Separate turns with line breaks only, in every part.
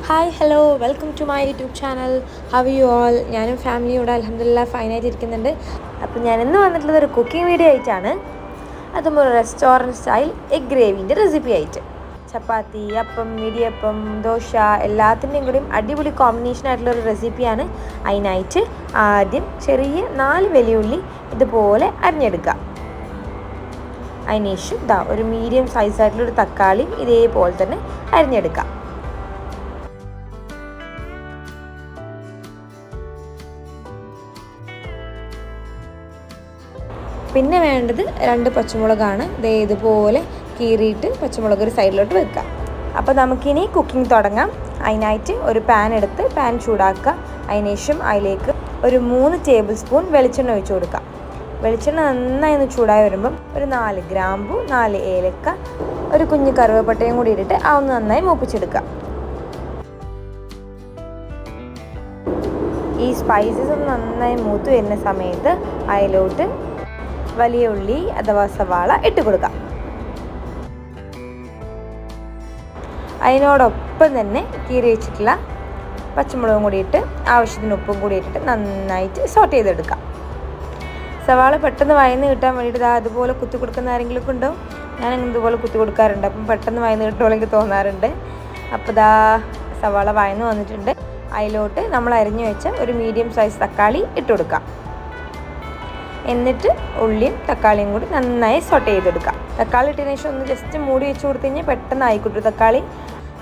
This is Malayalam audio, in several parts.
Hi hello welcome to my YouTube channel. How you all? ഞാനും ഫാമിലിയോട് അൽഹംദുലില്ലാ ഫൈനായിട്ട് ഇരിക്കുന്നുണ്ട്. അപ്പോൾ ഞാൻ ഇന്ന് വന്നിട്ടുള്ളത് ഒരു കുക്കിംഗ് വീഡിയോ ആയിട്ടാണ്. അതും ഒരു റെസ്റ്റോറൻറ്റ് സ്റ്റൈൽ എഗ് ഗ്രേവിൻ്റെ റെസിപ്പി ആയിട്ട്. ചപ്പാത്തി, അപ്പം, ഇടിയപ്പം, ദോശ എല്ലാത്തിൻ്റെയും കൂടിയും അടിപൊളി കോമ്പിനേഷൻ ആയിട്ടുള്ളൊരു റെസിപ്പിയാണ്. അതിനായിട്ട് ആദ്യം ചെറിയ 4 വലിയുള്ളി ഇതുപോലെ അരിഞ്ഞെടുക്കുക. അതിനുശേഷം ഒരു മീഡിയം സൈസായിട്ടുള്ളൊരു തക്കാളി ഇതേപോലെ തന്നെ അരിഞ്ഞെടുക്കുക. പിന്നെ വേണ്ടത് 2 പച്ചമുളകാണ്. ഇതുപോലെ കീറിയിട്ട് പച്ചമുളക് ഒരു സൈഡിലോട്ട് വെക്കുക. അപ്പോൾ നമുക്കിനി കുക്കിംഗ് തുടങ്ങാം. അതിനായിട്ട് ഒരു പാൻ എടുത്ത് പാൻ ചൂടാക്കുക. അതിനുശേഷം അതിലേക്ക് ഒരു 3 ടേബിൾ സ്പൂൺ വെളിച്ചെണ്ണ ഒഴിച്ച് കൊടുക്കുക. വെളിച്ചെണ്ണ നന്നായി ഒന്ന് ചൂടായി വരുമ്പം ഒരു 4 ഗ്രാമ്പു, 4 ഏലക്ക, ഒരു കുഞ്ഞ് കറുവപ്പട്ടയും കൂടി ഇട്ടിട്ട് അതൊന്ന് നന്നായി മൂപ്പിച്ചെടുക്കുക. ഈ സ്പൈസസ് ഒന്ന് നന്നായി മൂത്ത് വരുന്ന സമയത്ത് അതിലോട്ട് വലിയ ഉള്ളി അഥവാ സവാള ഇട്ട് കൊടുക്കാം. അതിനോടൊപ്പം തന്നെ കീറി വെച്ചിട്ടുള്ള പച്ചമുളകും കൂടി ഇട്ട് ആവശ്യത്തിന് ഉപ്പും കൂടി ഇട്ടിട്ട് നന്നായിട്ട് സോട്ട് ചെയ്തെടുക്കാം. സവാള പെട്ടെന്ന് വഴന്ന് കിട്ടാൻ വേണ്ടിയിട്ട് അതുപോലെ കുത്തി കൊടുക്കുന്ന ആരെങ്കിലും ഉണ്ടോ? ഞാനങ്ങനെ ഇതുപോലെ കുത്തി കൊടുക്കാറുണ്ട്. അപ്പം പെട്ടെന്ന് വഴന്ന് കിട്ടുമ്പോൾ എനിക്ക് തോന്നാറുണ്ട്. അപ്പോൾ സവാള വഴന്ന് വന്നിട്ടുണ്ട്. അതിലോട്ട് നമ്മൾ അരിഞ്ഞു വെച്ച ഒരു മീഡിയം സൈസ് തക്കാളി ഇട്ട് കൊടുക്കാം. എന്നിട്ട് ഉള്ളിയും തക്കാളിയും കൂടി നന്നായി സോട്ട് ചെയ്തെടുക്കാം. തക്കാളി ഇട്ടതിന് ശേഷം ഒന്ന് ജസ്റ്റ് മൂടി വെച്ച് കൊടുത്തു കഴിഞ്ഞാൽ പെട്ടെന്ന് ആയിക്കോട്ടെ തക്കാളി.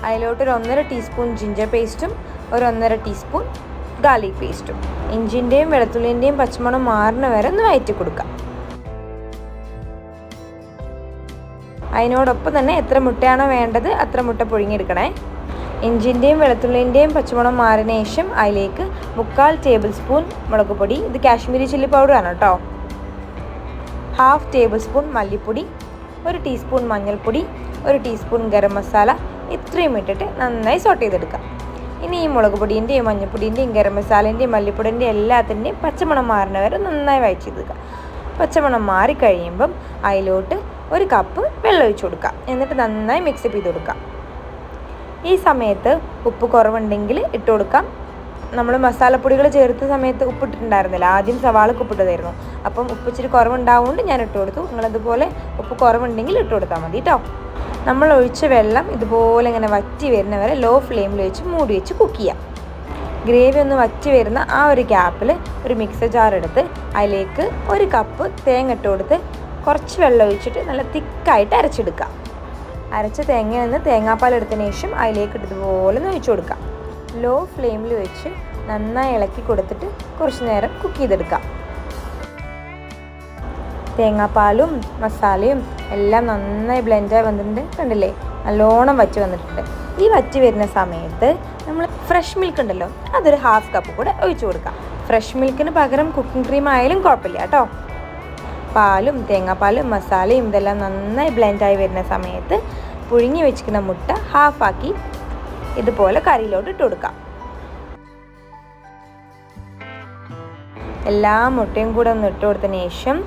അതിലോട്ട് ഒരു 1.5 ടീസ്പൂൺ ജിഞ്ചർ പേസ്റ്റും ഒരു 1.5 ടീസ്പൂൺ ഗാർലിക് പേസ്റ്റും ഇഞ്ചിൻ്റെയും വെളുത്തുള്ളിൻ്റെയും പച്ചമണം മാറുന്ന വരെ ഒന്ന് വഴറ്റി കൊടുക്കാം. അതിനോടൊപ്പം തന്നെ എത്ര മുട്ടയാണോ വേണ്ടത് അത്ര മുട്ട പുഴുങ്ങിയെടുക്കണേ. ഇഞ്ചിൻ്റെയും വെളുത്തുള്ളിൻ്റെയും പച്ചമണം മാറിന് ശേഷം അതിലേക്ക് 3/4 ടേബിൾ സ്പൂൺ മുളക് പൊടി, ഇത് കാശ്മീരി ചില്ലി പൗഡറാണ് കേട്ടോ, 1/2 ടേബിൾ സ്പൂൺ മല്ലിപ്പൊടി, 1 ടീസ്പൂൺ മഞ്ഞൾപ്പൊടി, 1 ടീസ്പൂൺ ഗരം മസാല, ഇത്രയും ഇട്ടിട്ട് നന്നായി സോട്ട് ചെയ്തെടുക്കാം. ഇനി ഈ മുളക് പൊടിൻ്റെയും മഞ്ഞൾപ്പൊടിൻ്റെയും ഗരം മസാലേൻ്റെയും മല്ലിപ്പൊടിൻ്റെയും എല്ലാത്തിൻ്റെയും പച്ചമണം മാറുന്നവരെ നന്നായി വഴറ്റിയെടുക്കുക. പച്ചമണം മാറിക്കഴിയുമ്പം അതിലോട്ട് 1 കപ്പ് വെള്ളം ഒഴിച്ച് കൊടുക്കുക. എന്നിട്ട് നന്നായി മിക്സ് ചെയ്ത് കൊടുക്കുക. ഈ സമയത്ത് ഉപ്പ് കുറവുണ്ടെങ്കിൽ ഇട്ട് കൊടുക്കാം. നമ്മൾ മസാലപ്പൊടികൾ ചേർത്ത സമയത്ത് ഉപ്പിട്ടിട്ടുണ്ടായിരുന്നില്ല, ആദ്യം സവാളക്ക് ഉപ്പിട്ടതായിരുന്നു. അപ്പം ഉപ്പ് ഇച്ചിരി കുറവുണ്ടാവുകൊണ്ട് ഞാൻ ഇട്ട് കൊടുത്തു. നിങ്ങളതുപോലെ ഉപ്പ് കുറവുണ്ടെങ്കിൽ ഇട്ട് കൊടുത്താൽ മതി കേട്ടോ. നമ്മൾ ഒഴിച്ച വെള്ളം ഇതുപോലെ ഇങ്ങനെ വറ്റി വരുന്നവരെ ലോ ഫ്ലെയിമിൽ വെച്ച് മൂടി വെച്ച് കുക്ക് ചെയ്യാം. ഗ്രേവി ഒന്ന് വറ്റി വരുന്ന ആ ഒരു ഗ്യാപ്പിൽ ഒരു മിക്സർ ജാർ എടുത്ത് അതിലേക്ക് 1 കപ്പ് തേങ്ങ ഇട്ട് കൊടുത്ത് കുറച്ച് വെള്ളം ഒഴിച്ചിട്ട് നല്ല തിക്കായിട്ട് അരച്ചെടുക്കാം. അരച്ച തേങ്ങയിൽ നിന്ന് തേങ്ങാപ്പാൽ എടുത്തതിന് ശേഷം അതിലേക്ക് ഇതുപോലെ ഒഴിച്ചു കൊടുക്കാം. ലോ ഫ്ലെയിമിൽ വെച്ച് നന്നായി ഇളക്കി കൊടുത്തിട്ട് കുറച്ച് നേരം കുക്ക് ചെയ്തെടുക്കാം. തേങ്ങാപ്പാലും മസാലയും എല്ലാം നന്നായി ബ്ലെൻഡായി വന്നിട്ടുണ്ട്. കണ്ടില്ലേ, നല്ലോണം വറ്റി വന്നിട്ടുണ്ട്. ഈ വറ്റി വരുന്ന സമയത്ത് നമ്മൾ ഫ്രഷ് മിൽക്ക് ഉണ്ടല്ലോ, അതൊരു 1/2 കപ്പ് കൂടെ ഒഴിച്ചു കൊടുക്കാം. ഫ്രഷ് മിൽക്കിന് പകരം കുക്കിംഗ് ക്രീം ആയാലും കുഴപ്പമില്ല കേട്ടോ. പാലും തേങ്ങാപ്പാലും മസാലയും ഇതെല്ലാം നന്നായി ബ്ലെൻഡായി വരുന്ന സമയത്ത് പുഴുങ്ങി വെച്ചിരിക്കുന്ന മുട്ട ഹാഫാക്കി ഇതുപോലെ കറിയിലോട്ട് ഇട്ട് കൊടുക്കാം. എല്ലാ മുട്ടയും കൂടെ ഒന്ന് ഇട്ട് കൊടുത്തതിന് ശേഷം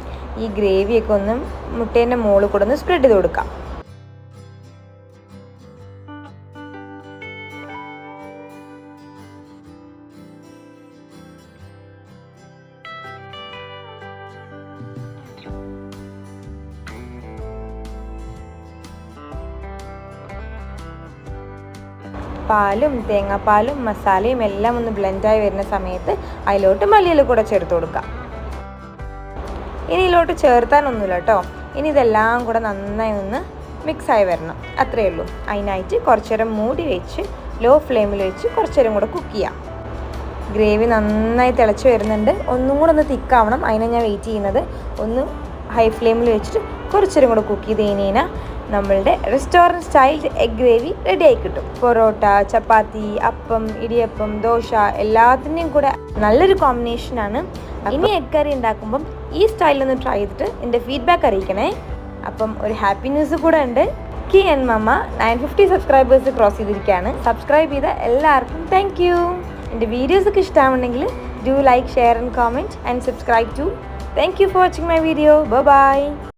ഈ ഗ്രേവിയൊക്കെ ഒന്ന് മുട്ടേൻ്റെ മുകളിൽ കൂടെ ഒന്ന് സ്പ്രെഡ് ചെയ്ത് കൊടുക്കാം. പാലും തേങ്ങാപ്പാലും മസാലയും എല്ലാം ഒന്ന് ബ്ലെൻഡായി വരുന്ന സമയത്ത് അതിലോട്ട് മല്ലിയില കൂടെ ചേർത്ത് കൊടുക്കാം. ഇനി ഇതിലോട്ട് ചേർത്താനൊന്നുമില്ല കേട്ടോ. ഇനി ഇതെല്ലാം കൂടെ നന്നായി ഒന്ന് മിക്സായി വരണം, അത്രയേ ഉള്ളൂ. അതിനായിട്ട് കുറച്ച് നേരം മൂടി വെച്ച് ലോ ഫ്ലെയിമിൽ വെച്ച് കുറച്ച് നേരം കൂടെ കുക്ക് ചെയ്യാം. ഗ്രേവി നന്നായി തിളച്ച് വരുന്നുണ്ട്. ഒന്നും കൂടെ ഒന്ന് തിക്കാവണം, അതിനാണ് ഞാൻ വെയിറ്റ് ചെയ്യുന്നത്. ഒന്ന് ഹൈ ഫ്ലെയിമിൽ വെച്ചിട്ട് കുറച്ച് നേരം കൂടെ കുക്ക് ചെയ്ത് കഴിഞ്ഞാൽ നമ്മളുടെ restaurant style egg gravy ready ആയി കിട്ടും. പൊറോട്ട, ചപ്പാത്തി, അപ്പം, ഇടിയപ്പം, ദോശ എല്ലാത്തിൻ്റെയും കൂടെ നല്ലൊരു കോമ്പിനേഷനാണ്. ഇനി എഗ് കറി ഉണ്ടാക്കുമ്പം ഈ സ്റ്റൈലൊന്ന് ട്രൈ ചെയ്തിട്ട് എൻ്റെ ഫീഡ്ബാക്ക് അറിയിക്കണേ. അപ്പം ഒരു ഹാപ്പി ന്യൂസ് കൂടെ ഉണ്ട്. Ki and Mamma 950 subscribers cross ചെയ്തിരിക്കുകയാണ്. സബ്സ്ക്രൈബ് ചെയ്ത എല്ലാവർക്കും താങ്ക് യു. എൻ്റെ വീഡിയോസൊക്കെ ഇഷ്ടമാവുണ്ടെങ്കിൽ do like, share and comment and subscribe too. Thank you for watching my video. By.